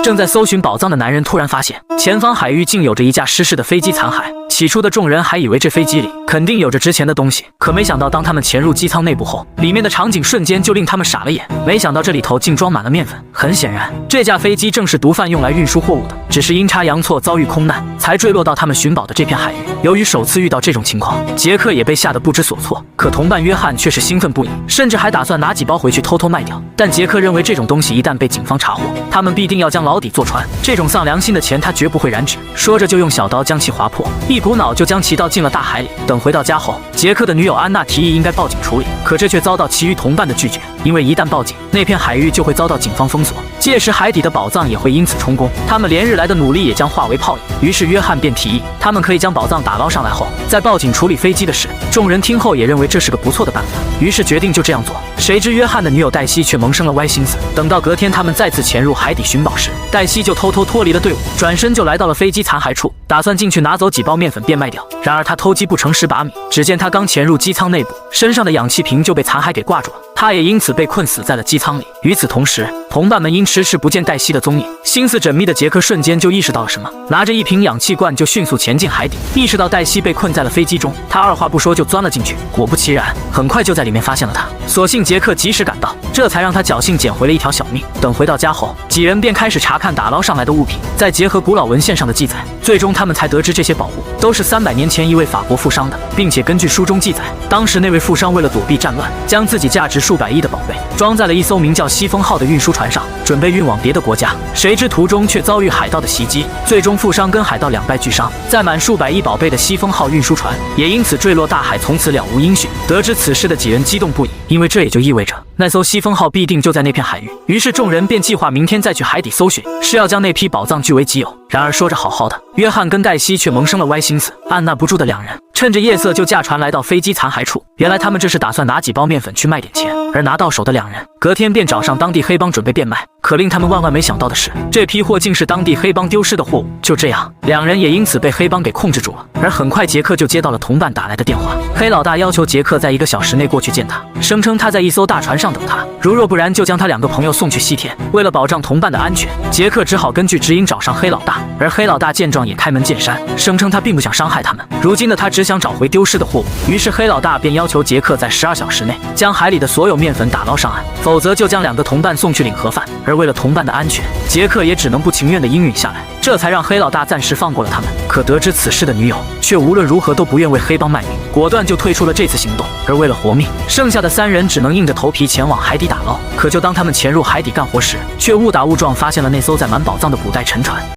正在搜寻宝藏的男人突然发现，前方海域竟有着一架失事的飞机残骸。起初的众人还以为这飞机里肯定有着值钱的东西，可没想到当他们潜入机舱内部后，里面的场景瞬间就令他们傻了眼。没想到这里头竟装满了面粉。很显然，这架飞机正是毒贩用来运输货物的，只是阴差阳错遭遇空难，才坠落到他们寻宝的这片海域。由于首次遇到这种情况，杰克也被吓得不知所措，可同伴约翰却是兴奋不已，甚至还打算拿几包回去偷偷卖掉。但杰克认为这种东西一旦被警方查获，他们必定要将牢底坐穿，这种丧良心的钱他绝不会染指。说着就用小刀将其划破，一股脑就将其倒进了大海里。等回到家后，杰克的女友安娜提议应该报警处理，可这却遭到其余同伴的拒绝，因为一旦报警，那片海域就会遭到警方封锁，届时海底的宝藏也会因此充公，他们连日来的努力也将化为泡影。于是约翰便提议，他们可以将宝藏打捞上来后，再报警处理飞机的事。众人听后也认为这是个不错的办法，于是决定就这样做。谁知约翰的女友黛西却萌生了歪心思，等到隔天他们再次潜入海底寻宝时，黛西就偷偷脱离了队伍，转身就来到了飞机残骸处，打算进去拿走几包面粉变卖掉。然而他偷鸡不成蚀把米，只见他刚潜入机舱内部，身上的氧气瓶就被残骸给挂住了，他也因此被困死在了机舱里。与此同时，同伴们因迟迟不见黛西的踪影，心思缜密的杰克瞬间就意识到了什么，拿着一瓶氧气罐就迅速前进海底。意识到黛西被困在了飞机中，他二话不说就钻了进去。果不其然，很快就在里面发现了他。所幸杰克及时赶到，这才让他侥幸捡回了一条小命。等回到家后，几人便开始查看打捞上来的物品，再结合古老文献上的记载，最终他们才得知这些宝物都是300年前一位法国富商的，并且根据书中记载，当时那位富商为了躲避战乱，将自己价值数百亿的宝贝装在了一艘名叫西风号的运输船上，准备运往别的国家。谁知途中却遭遇海盗的袭击，最终富商跟海盗两败俱伤，载满数百亿宝贝的西风号运输船也因此坠落大海，从此了无音讯。得知此事的几人激动不已，因为这也就意味着那艘西风号必定就在那片海域。于是众人便计划明天再去海底搜寻，是要将那批宝藏据为己有。然而说着好好的，约翰跟黛西却萌生了歪心思，按捺不住的两人趁着夜色就驾船来到飞机残骸处。原来他们这是打算拿几包面粉去卖点钱，而拿到手的两人隔天便找上当地黑帮准备变卖。可令他们万万没想到的是，这批货竟是当地黑帮丢失的货物。就这样，两人也因此被黑帮给控制住了。而很快杰克就接到了同伴打来的电话，黑老大要求杰克在1个小时内过去见他，声称他在一艘大船上等他，如若不然就将他2个朋友送去西天。为了保障同伴的安全，杰克只好根据指引找上黑老大。而黑老大见状也开门见山，声称他并不想伤害他们，如今的他只想找回丢失的货物。于是黑老大便要求杰克在12小时内将海里的所有面粉打捞上岸，否则就将2个同伴送去领盒饭。而为了同伴的安全，杰克也只能不情愿地应允下来，这才让黑老大暂时放过了他们。可得知此事的女友却无论如何都不愿为黑帮卖命，果断就退出了这次行动。而为了活命，剩下的3人只能硬着头皮前往海底打捞。可就当他们潜入海底干活时，却误打误撞发现了那艘载满宝藏的古代沉船。